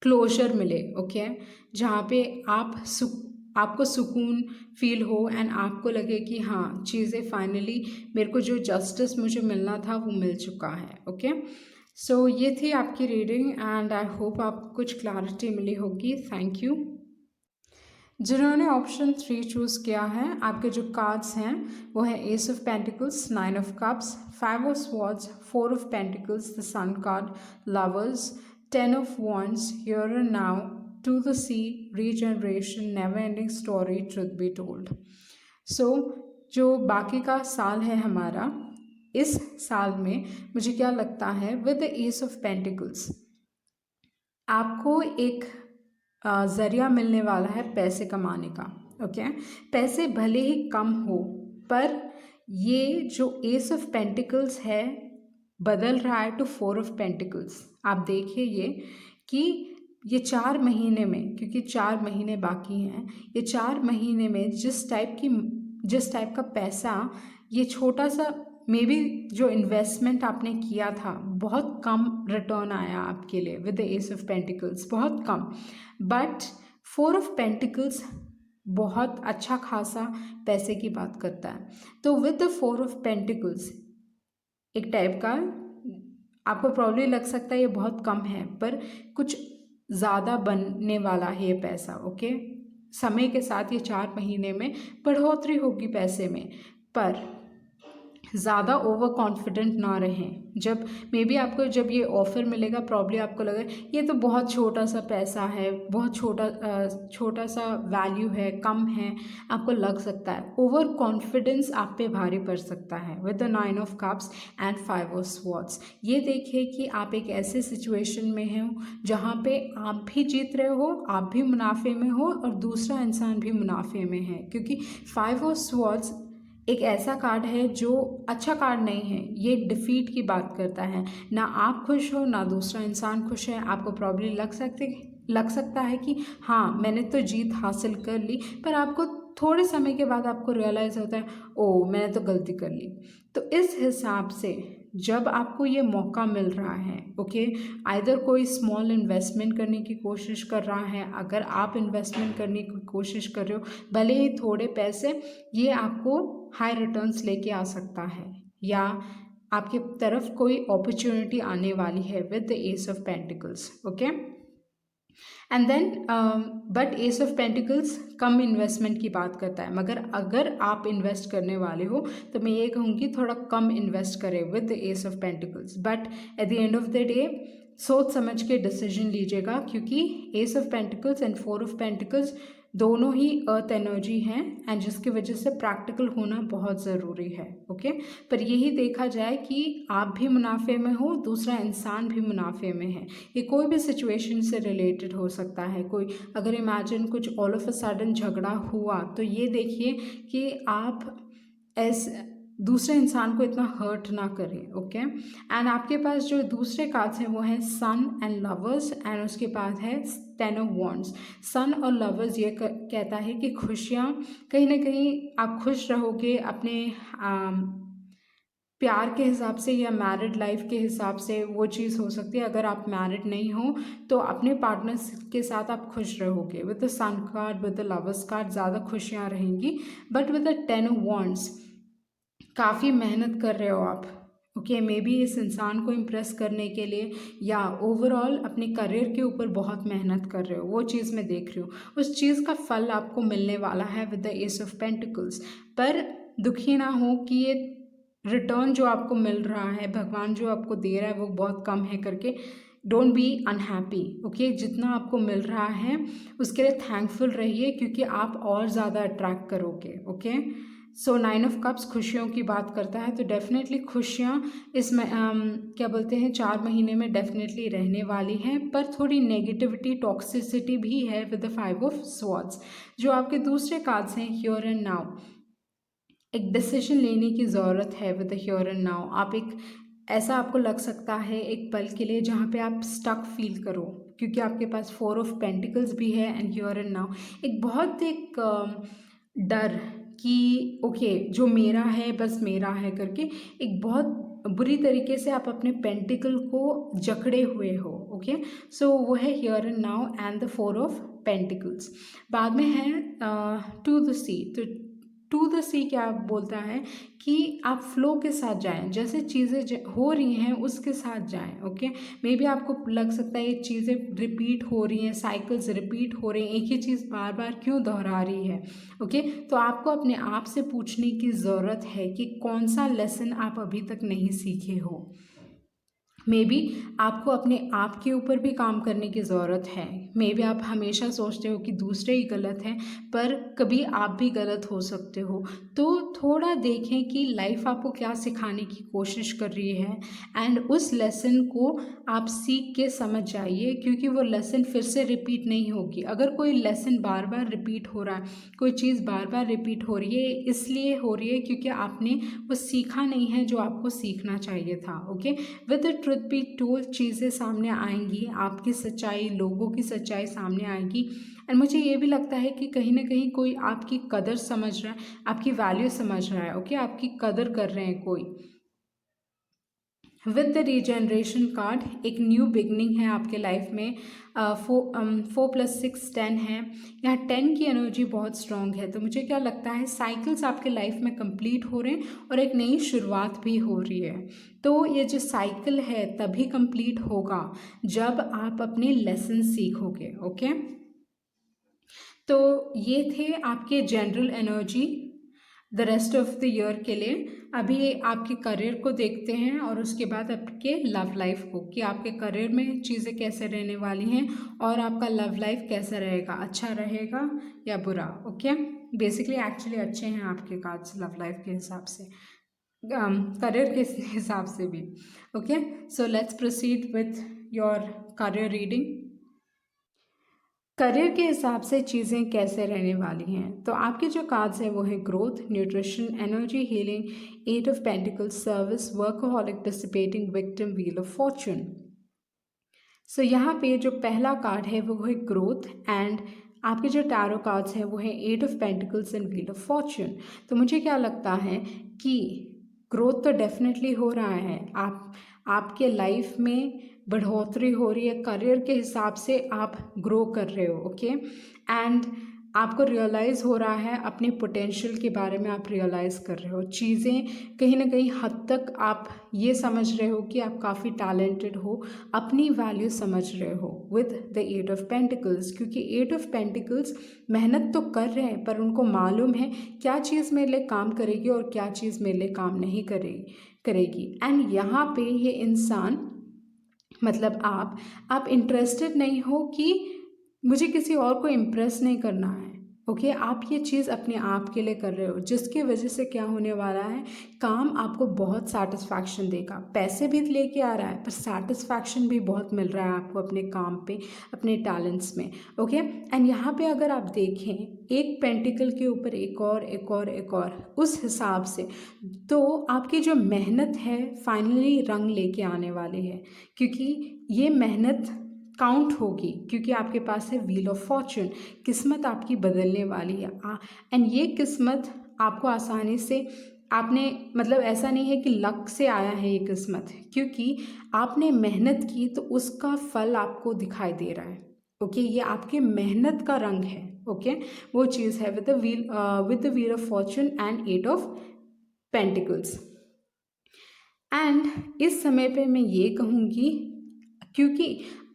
क्लोजर मिले। ओके, जहाँ पे आपको सुकून फील हो एंड आपको लगे कि हाँ चीज़ें फाइनली मेरे को जो जस्टिस मुझे मिलना था वो मिल चुका है। ओके, सो ये थी आपकी रीडिंग एंड आई होप आपको कुछ क्लैरिटी मिली होगी। Thank you. जिन्होंने ऑप्शन 3 चूज़ किया है, आपके जो कार्ड्स हैं वो है ace of pentacles, 9 of cups, 5 of swords, 4 of pentacles, the sun card, lovers, 10 of wands, here and now, to the sea, regeneration, never ending story, truth be told. So जो बाकी का साल है हमारा, इस साल में मुझे क्या लगता है with the ace of pentacles आपको एक ज़रिया मिलने वाला है पैसे कमाने का। ओके, पैसे भले ही कम हो, पर ये जो एस ऑफ पेंटिकल्स है बदल रहा है टू 4 ऑफ पेंटिकल्स। आप देखिए ये कि ये 4 महीने में, क्योंकि 4 महीने बाकी हैं, ये 4 महीने में जिस टाइप का पैसा, ये छोटा सा मे बी जो इन्वेस्टमेंट आपने किया था बहुत कम रिटर्न आया आपके लिए with the ace of pentacles, बहुत कम। बट 4 ऑफ पेंटिकल्स बहुत अच्छा खासा पैसे की बात करता है। तो विद द 4 ऑफ पेंटिकल्स एक टाइप का आपको प्रॉब्लम लग सकता है ये बहुत कम है, पर कुछ ज़्यादा बनने वाला है ये पैसा। ओके, समय के साथ ये 4 महीने में बढ़ोतरी होगी पैसे में, पर ज़्यादा ओवर कॉन्फिडेंट ना रहें। जब मे बी आपको जब ये ऑफ़र मिलेगा, प्रॉब्ली आपको लगे ये तो बहुत छोटा सा पैसा है, बहुत छोटा सा वैल्यू है, कम है, आपको लग सकता है। ओवर कॉन्फिडेंस आप पे भारी पड़ सकता है with the 9 of cups and 5 of swords. ये देखिए कि आप एक ऐसे सिचुएशन में हो जहाँ पे आप भी जीत रहे हो, आप भी मुनाफे में हो और दूसरा इंसान भी मुनाफे में है, क्योंकि 5 ऑफ स्वॉर्ड्स एक ऐसा कार्ड है जो अच्छा कार्ड नहीं है, ये डिफीट की बात करता है। ना आप खुश हो ना दूसरा इंसान खुश है। आपको प्रॉब्लम लग सकता है कि हाँ मैंने तो जीत हासिल कर ली, पर आपको थोड़े समय के बाद आपको रियलाइज़ होता है ओ मैंने तो गलती कर ली। तो इस हिसाब से जब आपको ये मौका मिल रहा है, ओके, आइदर कोई स्मॉल इन्वेस्टमेंट करने की कोशिश कर रहा है, अगर आप इन्वेस्टमेंट करने की कोशिश कर रहे हो भले ही थोड़े पैसे, ये आपको हाई रिटर्न्स लेके आ सकता है। या आपके तरफ कोई अपॉर्चुनिटी आने वाली है with the ace of pentacles, okay. And then but ace of pentacles कम इन्वेस्टमेंट की बात करता है, मगर अगर आप इन्वेस्ट करने वाले हो तो मैं ये कहूँगी थोड़ा कम इन्वेस्ट करें with the ace of pentacles, but at the end of the day सोच समझ के डिसीजन लीजिएगा, क्योंकि S of pentacles and four of pentacles दोनों ही अर्थ एनर्जी हैं एंड जिसकी वजह से प्रैक्टिकल होना बहुत ज़रूरी है, ओके। पर यही देखा जाए कि आप भी मुनाफे में हो, दूसरा इंसान भी मुनाफे में है। ये कोई भी सिचुएशन से रिलेटेड हो सकता है। कोई अगर इमेजिन कुछ ऑल ऑफ अ सडन झगड़ा हुआ तो ये देखिए कि आप दूसरे इंसान को इतना हर्ट ना करें, ओके। एंड आपके पास जो दूसरे कार्ड्स हैं वो हैं सन एंड लवर्स, एंड उसके पास है 10 ऑफ वॉन्ड्स। सन और लवर्स ये कहता है कि खुशियाँ कहीं ना कहीं आप खुश रहोगे अपने प्यार के हिसाब से या मैरिड लाइफ के हिसाब से, वो चीज़ हो सकती है। अगर आप मैरिड नहीं हो तो अपने पार्टनर्स के साथ आप खुश रहोगे। With the sun card, with the lovers card ज़्यादा खुशियाँ रहेंगी, but with the 10 of wands काफ़ी मेहनत कर रहे हो आप, ओके। मे बी इस इंसान को इम्प्रेस करने के लिए या ओवरऑल अपने करियर के ऊपर बहुत मेहनत कर रहे हो, वो चीज़ मैं देख रही हूँ। उस चीज़ का फल आपको मिलने वाला है with the ace of pentacles. पर दुखी ना हो कि ये रिटर्न जो आपको मिल रहा है, भगवान जो आपको दे रहा है वो बहुत कम है करके डोंट बी अनहैप्पी, ओके। जितना आपको मिल रहा है उसके लिए थैंकफुल रहिए, क्योंकि आप और ज़्यादा अट्रैक्ट करोगे, ओके। सो 9 ऑफ कप्स खुशियों की बात करता है, तो डेफिनेटली खुशियाँ इस में क्या बोलते हैं 4 महीने में डेफिनेटली रहने वाली हैं, पर थोड़ी नेगेटिविटी, टॉक्सिसिटी भी है विद द 5 ऑफ स्वॉर्ड्स। जो आपके दूसरे कार्ड्स हैं हियर एंड नाउ, एक डिसीजन लेने की ज़रूरत है with the here and now. आप एक ऐसा आपको लग सकता है एक पल के लिए जहाँ पे आप स्टक फील करो, क्योंकि आपके पास 4 ऑफ पेंटिकल्स भी है एंड हियर एंड नाउ एक बहुत एक डर कि ओके जो मेरा है बस मेरा है करके एक बहुत बुरी तरीके से आप अपने पेंटिकल को जकड़े हुए हो, ओके। सो वो है here and now and the 4 of pentacles. बाद में है टू द सी। तो टू द सी क्या बोलता है कि आप फ्लो के साथ जाएं, जैसे चीज़ें हो रही हैं उसके साथ जाएं, ओके। मे बी आपको लग सकता है ये चीज़ें रिपीट हो रही हैं, साइकिल्स रिपीट हो रही हैं, एक ही चीज़ बार बार क्यों दोहरा रही है, ओके। तो आपको अपने आप से पूछने की ज़रूरत है कि कौन सा लेसन आप अभी तक नहीं सीखे हो। मे बी आपको अपने आप के ऊपर भी काम करने की ज़रूरत है। मे बी आप हमेशा सोचते हो कि दूसरे ही गलत हैं, पर कभी आप भी गलत हो सकते हो। तो थोड़ा देखें कि लाइफ आपको क्या सिखाने की कोशिश कर रही है एंड उस लेसन को आप सीख के समझ जाइए, क्योंकि वो लेसन फिर से रिपीट नहीं होगी। अगर कोई लेसन बार बार रिपीट हो रहा है, कोई चीज़ बार बार रिपीट हो रही है, इसलिए हो रही है क्योंकि आपने वो सीखा नहीं है जो आपको सीखना चाहिए था, okay. With the truth be told चीज़ें सामने आएंगी, आपकी सच्चाई, लोगों की सच्चाई सामने आएगी। एंड मुझे ये भी लगता है कि कहीं ना कहीं कोई आपकी कदर समझ रहा है, आपकी वैल्यू समझ रहा है, ओके। आपकी कदर कर रहे हैं कोई। विद द रीजनरेशन कार्ड एक न्यू बिगनिंग है आपके लाइफ में। 4+6 10 है। यहाँ 10 की एनर्जी बहुत स्ट्रॉन्ग है। तो मुझे क्या लगता है साइकिल्स आपके लाइफ में कंप्लीट हो रहे हैं और एक नई शुरुआत भी हो रही है। तो ये जो साइकिल है तभी कंप्लीट होगा जब आप अपने लेसन सीखोगे, ओके। तो ये थे आपके general energy the rest of the year के लिए। अभी आपके करियर को देखते हैं और उसके बाद आपके लव लाइफ को, कि आपके करियर में चीज़ें कैसे रहने वाली हैं और आपका लव लाइफ कैसा रहेगा, अच्छा रहेगा या बुरा, ओके। बेसिकली एक्चुअली अच्छे हैं आपके कार्ड्स लव लाइफ के हिसाब से, करियर के हिसाब से भी, okay. So let's proceed with your career reading. Career के हिसाब से चीज़ें कैसे रहने वाली हैं, तो आपके जो कार्ड्स हैं वो हैं growth, nutrition, energy, healing, 8 of pentacles, service, workaholic, dissipating, victim, wheel of fortune. So यहाँ पे जो पहला कार्ड है वो है ग्रोथ एंड आपके जो टैरो कार्ड्स हैं वो हैं 8 of pentacles and wheel of Fortune. तो मुझे क्या लगता है कि ग्रोथ तो डेफिनेटली हो रहा है, आपके लाइफ में बढ़ोतरी हो रही है, करियर के हिसाब से आप ग्रो कर रहे हो, ओके। एंड आपको रियलाइज़ हो रहा है, अपने पोटेंशियल के बारे में आप रियलाइज़ कर रहे हो, चीज़ें कहीं ना कहीं हद तक आप ये समझ रहे हो कि आप काफ़ी टैलेंटेड हो, अपनी वैल्यू समझ रहे हो with the eight of pentacles. क्योंकि एट ऑफ पेंटिकल्स मेहनत तो कर रहे हैं, पर उनको मालूम है क्या चीज़ मेरे लिए काम करेगी और क्या चीज़ मेरे लिए काम नहीं करेगी। एंड यहाँ पे ये इंसान, मतलब आप इंटरेस्टेड नहीं हो कि मुझे किसी और को इम्प्रेस नहीं करना है। ओके, आप ये चीज़ अपने आप के लिए कर रहे हो, जिसकी वजह से क्या होने वाला है, काम आपको बहुत सेटिस्फैक्शन देगा, पैसे भी लेके आ रहा है पर सेटिस्फैक्शन भी बहुत मिल रहा है आपको अपने काम पे, अपने टैलेंट्स में। ओके, एंड यहाँ पे अगर आप देखें एक पेंटिकल के ऊपर एक और एक और एक और, उस हिसाब से तो आपकी जो मेहनत है फाइनली रंग लेके आने वाली है, क्योंकि ये मेहनत काउंट होगी, क्योंकि आपके पास है व्हील ऑफ फॉर्चून, किस्मत आपकी बदलने वाली है। एंड ये किस्मत आपको आसानी से, आपने मतलब ऐसा नहीं है कि लक से आया है ये किस्मत, क्योंकि आपने मेहनत की तो उसका फल आपको दिखाई दे रहा है। ओके, ये आपके मेहनत का रंग है। ओके, वो चीज़ है with the wheel of fortune and eight of pentacles. And इस समय पे मैं ये कहूँगी, क्योंकि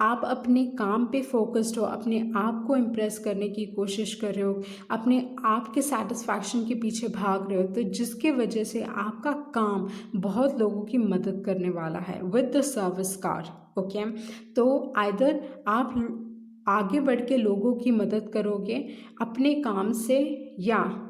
आप अपने काम पे फोकस्ड हो, अपने आप को इम्प्रेस करने की कोशिश कर रहे हो, अपने आप के सेटिस्फैक्शन के पीछे भाग रहे हो, तो जिसके वजह से आपका काम बहुत लोगों की मदद करने वाला है with the service card. Okay, तो आइदर आप आगे बढ़ के लोगों की मदद करोगे अपने काम से, या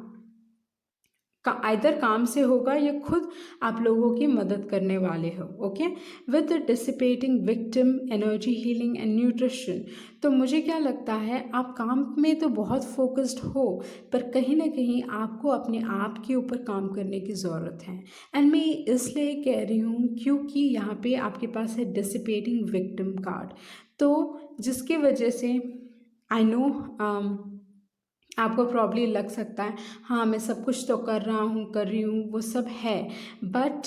आइदर काम से होगा या खुद आप लोगों की मदद करने वाले हो। Okay, with dissipating victim energy healing and nutrition. तो मुझे क्या लगता है, आप काम में तो बहुत फोकस्ड हो, पर कहीं ना कहीं आपको अपने आप के ऊपर काम करने की ज़रूरत है। एंड मैं इसलिए कह रही हूँ क्योंकि यहाँ पे आपके पास है डिसिपेटिंग विक्टिम कार्ड, तो जिसकी वजह से आई नो आपको प्रॉब्ली लग सकता है हाँ मैं सब कुछ तो कर रहा हूँ, कर रही हूँ, वो सब है, बट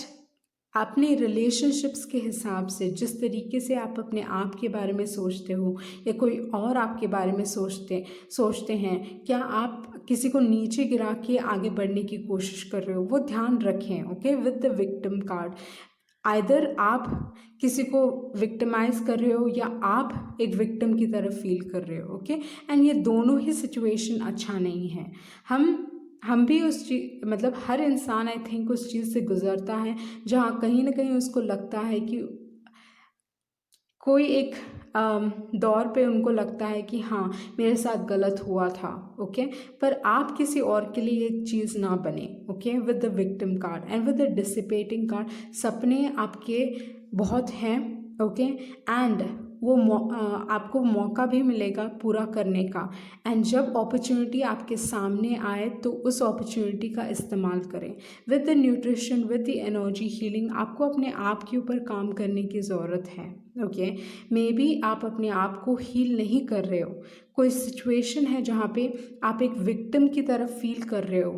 अपने रिलेशनशिप्स के हिसाब से, जिस तरीके से आप अपने आप के बारे में सोचते हो या कोई और आपके बारे में सोचते हैं, क्या आप किसी को नीचे गिरा के आगे बढ़ने की कोशिश कर रहे हो, वो ध्यान रखें। Okay, with the victim card, either आप किसी को विक्टिमाइज कर रहे हो या आप एक विक्टिम की तरह फील कर रहे हो। ओके, एंड ये दोनों ही सिचुएशन अच्छा नहीं है। हम भी उस चीज, मतलब हर इंसान आई थिंक उस चीज़ से गुजरता है जहाँ कहीं ना कहीं उसको लगता है कि कोई एक दौर पे उनको लगता है कि हाँ मेरे साथ गलत हुआ था। ओके, पर आप किसी और के लिए ये चीज़ ना बने। Okay, with the victim card and with the dissipating card, सपने आपके बहुत हैं। ओके, एंड वो आपको मौका भी मिलेगा पूरा करने का, एंड जब अपॉर्चुनिटी आपके सामने आए तो उस अपॉर्चुनिटी का इस्तेमाल करें। With the nutrition, with the energy healing, आपको अपने आप के ऊपर काम करने की ज़रूरत है। ओके, मे बी आप अपने आप को हील नहीं कर रहे हो, कोई सिचुएशन है जहाँ पे आप एक विक्टिम की तरफ फील कर रहे हो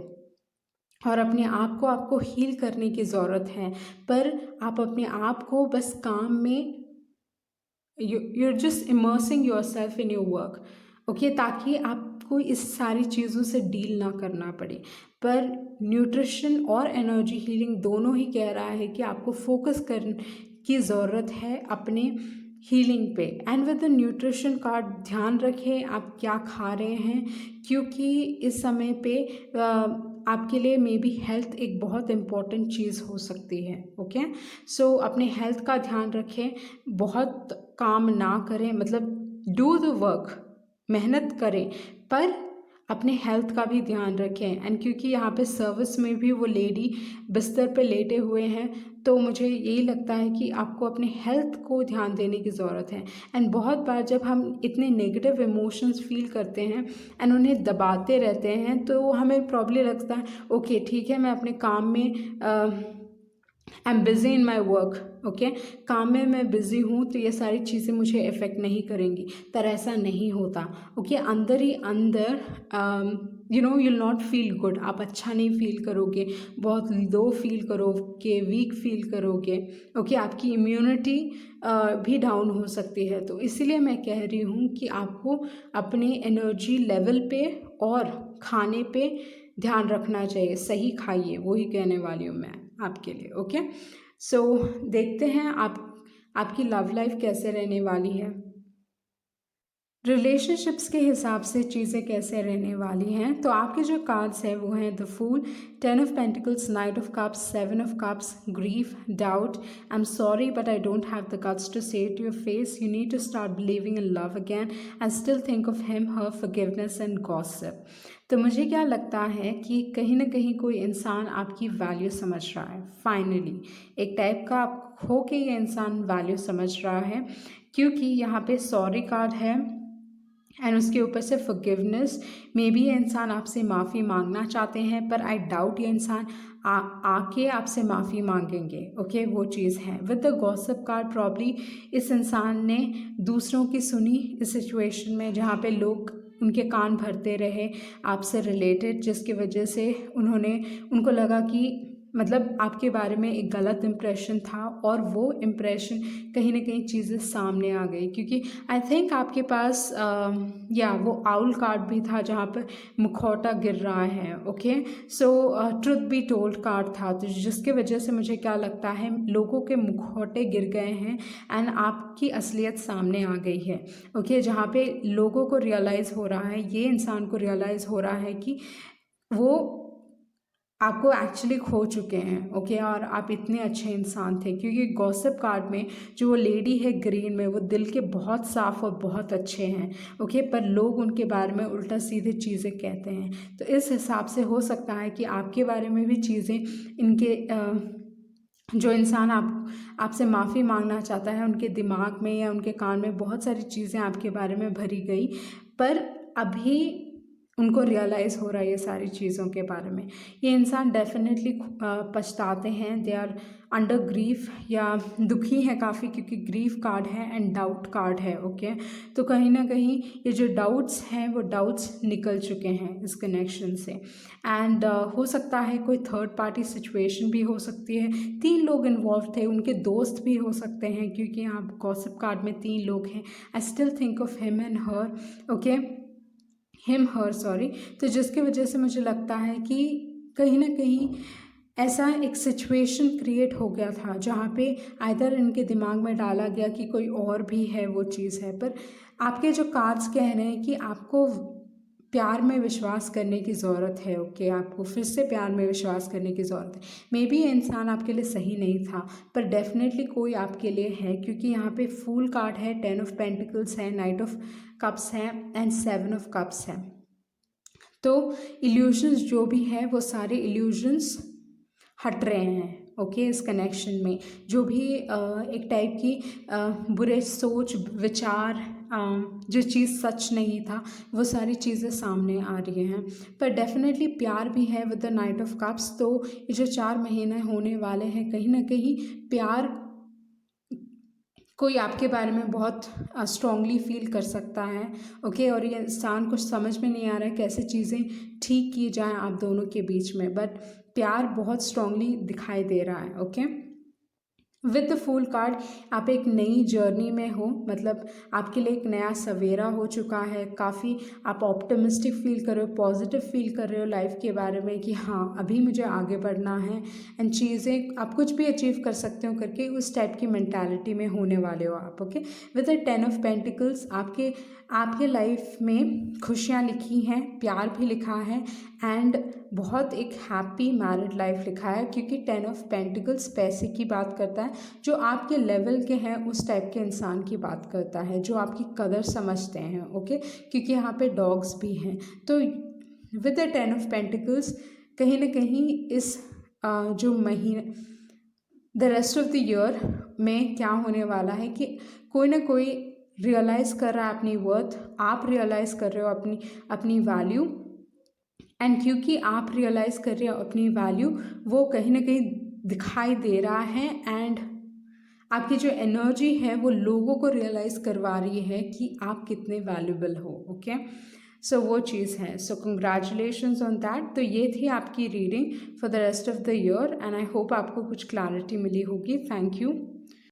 और अपने आप को आपको हील करने की ज़रूरत है, पर आप अपने आप को बस काम में you're just immersing yourself in your work। Okay, ताकि आपको इस सारी चीज़ों से डील ना करना पड़े। पर न्यूट्रिशन और एनर्जी हीलिंग दोनों ही कह रहा है कि आपको फोकस करने की ज़रूरत है अपने हीलिंग पे। And with the nutrition card, ध्यान रखें आप क्या खा रहे हैं, क्योंकि इस समय पे आपके लिए मे बी हेल्थ एक बहुत इम्पॉर्टेंट चीज़ हो सकती है। ओके, सो अपने हेल्थ का ध्यान रखें, बहुत काम ना करें, मतलब डू द वर्क, मेहनत करें, पर अपने हेल्थ का भी ध्यान रखें। एंड क्योंकि यहाँ पे सर्विस में भी वो लेडी बिस्तर पे लेटे हुए हैं, तो मुझे यही लगता है कि आपको अपने हेल्थ को ध्यान देने की ज़रूरत है। एंड बहुत बार जब हम इतने नेगेटिव इमोशंस फील करते हैं एंड उन्हें दबाते रहते हैं, तो हमें प्रॉब्लम लगता है ओके ठीक है मैं अपने काम में I am busy in my work. Okay, काम में मैं बिज़ी हूँ तो ये सारी चीज़ें मुझे इफ़ेक्ट नहीं करेंगी, पर ऐसा नहीं होता। ओके, अंदर ही अंदर you'll नॉट फील गुड, आप अच्छा नहीं फील करोगे, बहुत लो फील करोगे, वीक फील करोगे। ओके, आपकी इम्यूनिटी भी डाउन हो सकती है। तो इसीलिए मैं कह रही हूँ कि आपको अपने एनर्जी लेवल पे और खाने पे ध्यान रखना चाहिए, सही खाइए, वही कहने वाली हूँ मैं आपके लिए। ओके, सो देखते हैं आपकी लव लाइफ कैसे रहने वाली है, रिलेशनशिप्स के हिसाब से चीज़ें कैसे रहने वाली हैं। तो आपके जो कार्ड्स हैं वो हैं the fool, 10 of Pentacles, Knight of Cups, 7 of Cups, grief, doubt, I am sorry but I don't have the guts to say it to your face, you need to start believing in love again and still think of him, her, forgiveness and gossip. तो मुझे क्या लगता है कि कहीं ना कहीं कोई इंसान आपकी वैल्यू समझ रहा है, फाइनली एक टाइप का आप हो के ये इंसान वैल्यू समझ रहा है, क्योंकि यहाँ पे सॉरी कार्ड है एंड उसके ऊपर से फॉरगिवनेस। मे बी ये इंसान आपसे माफ़ी मांगना चाहते हैं, पर आई डाउट ये इंसान आके आपसे माफ़ी मांगेंगे। ओके, वो चीज़ है। With the gossip card, probably इस इंसान ने दूसरों की सुनी इस सिचुएशन में, जहाँ पे लोग उनके कान भरते रहे आपसे रिलेटेड, जिसकी वजह से उनको लगा कि मतलब आपके बारे में एक गलत इम्प्रेशन था, और वो इम्प्रेशन कहीं ना कहीं चीज़ें सामने आ गई, क्योंकि आई थिंक आपके पास वो आउल कार्ड भी था जहाँ पर मुखौटा गिर रहा है। Okay, so truth be told card था, तो जिसके वजह से मुझे क्या लगता है लोगों के मुखौटे गिर गए हैं एंड आपकी असलियत सामने आ गई है। ओके, जहाँ पे लोगों को रियलाइज़ हो रहा है, ये इंसान को रियलाइज़ हो रहा है कि वो आपको एक्चुअली खो चुके हैं। ओके, और आप इतने अच्छे इंसान थे, क्योंकि गॉसिप कार्ड में जो वो लेडी है ग्रीन में, वो दिल के बहुत साफ़ और बहुत अच्छे हैं। ओके, पर लोग उनके बारे में उल्टा सीधे चीज़ें कहते हैं। तो इस हिसाब से हो सकता है कि आपके बारे में भी चीज़ें इनके जो इंसान आपसे माफ़ी मांगना चाहता है, उनके दिमाग में या उनके कान में बहुत सारी चीज़ें आपके बारे में भरी गई, पर अभी उनको रियलाइज़ हो रहा है ये सारी चीज़ों के बारे में। ये इंसान डेफिनेटली पछताते हैं, दे आर अंडर ग्रीफ या दुखी हैं काफ़ी, क्योंकि ग्रीफ कार्ड है एंड डाउट कार्ड है। ओके, तो कहीं ना कहीं ये जो डाउट्स हैं वो डाउट्स निकल चुके हैं इस कनेक्शन से, एंड हो सकता है कोई थर्ड पार्टी सिचुएशन भी हो सकती है। 3 लोग इन्वॉल्व थे, उनके दोस्त भी हो सकते हैं, क्योंकि यहाँ गॉसिप कार्ड में 3 लोग हैं। I still think of him and her. Okay, him her sorry. तो जिसकी वजह से मुझे लगता है कि कहीं ना कहीं ऐसा एक सिचुएशन क्रिएट हो गया था जहाँ पे आइदर इनके दिमाग में डाला गया कि कोई और भी है, वो चीज़ है। पर आपके जो कार्ड्स कह रहे हैं कि आपको प्यार में विश्वास करने की ज़रूरत है। ओके, आपको फिर से प्यार में विश्वास करने की ज़रूरत है। मे बी ये इंसान आपके लिए सही नहीं था, पर डेफिनेटली कोई आपके लिए है, क्योंकि यहाँ पे फूल कार्ड है, 10 of Pentacles है, नाइट ऑफ कप्स है एंड 7 of Cups है। तो इल्यूजन्स जो भी है वो सारे इल्यूजन्स हट रहे हैं। ओके, इस कनेक्शन में जो भी एक टाइप की बुरे सोच विचार, जो चीज़ सच नहीं था, वो सारी चीज़ें सामने आ रही हैं। पर डेफिनेटली प्यार भी है with the night of cups. तो ये जो 4 महीने होने वाले हैं, कहीं ना कहीं प्यार कोई आपके बारे में बहुत स्ट्रांगली फील कर सकता है। ओके, और ये इंसान को समझ में नहीं आ रहा है कैसे चीज़ें ठीक की जाएं आप दोनों के बीच में, बट प्यार बहुत स्ट्रांगली दिखाई दे रहा है। Okay, with the fool card आप एक नई जर्नी में हो, मतलब आपके लिए एक नया सवेरा हो चुका है। काफ़ी आप ऑप्टिमिस्टिक फील कर रहे हो, पॉजिटिव फील कर रहे हो लाइफ के बारे में कि हाँ अभी मुझे आगे बढ़ना है एंड चीज़ें आप कुछ भी अचीव कर सकते हो करके उस टाइप की मेंटालिटी में होने वाले हो आप। Okay, with the 10 of Pentacles आपके लाइफ में खुशियाँ लिखी हैं, प्यार भी लिखा है एंड बहुत एक हैप्पी मैरिड लाइफ लिखा है, क्योंकि 10 of Pentacles पैसे की बात करता है, जो आपके लेवल के हैं उस टाइप के इंसान की बात करता है, जो आपकी कदर समझते हैं। ओके, क्योंकि यहाँ पे डॉग्स भी हैं। तो विद द 10 of Pentacles कहीं ना कहीं इस जो महीने the rest of the year में क्या होने वाला है कि कोई ना कोई रियलाइज़ कर रहा है अपनी वर्थ, आप रियलाइज़ कर रहे हो अपनी वैल्यू, एंड क्योंकि आप रियलाइज़ कर रहे हो अपनी वैल्यू, वो कहीं ना कहीं दिखाई दे रहा है एंड आपकी जो एनर्जी है वो लोगों को रियलाइज़ करवा रही है कि आप कितने वैल्यूबल हो। ओके, सो वो चीज़ है। सो कंग्रेचुलेशंस ऑन दैट। तो ये थी आपकी reading for the rest of the year and I hope आपको कुछ क्लैरिटी मिली होगी। Thank you.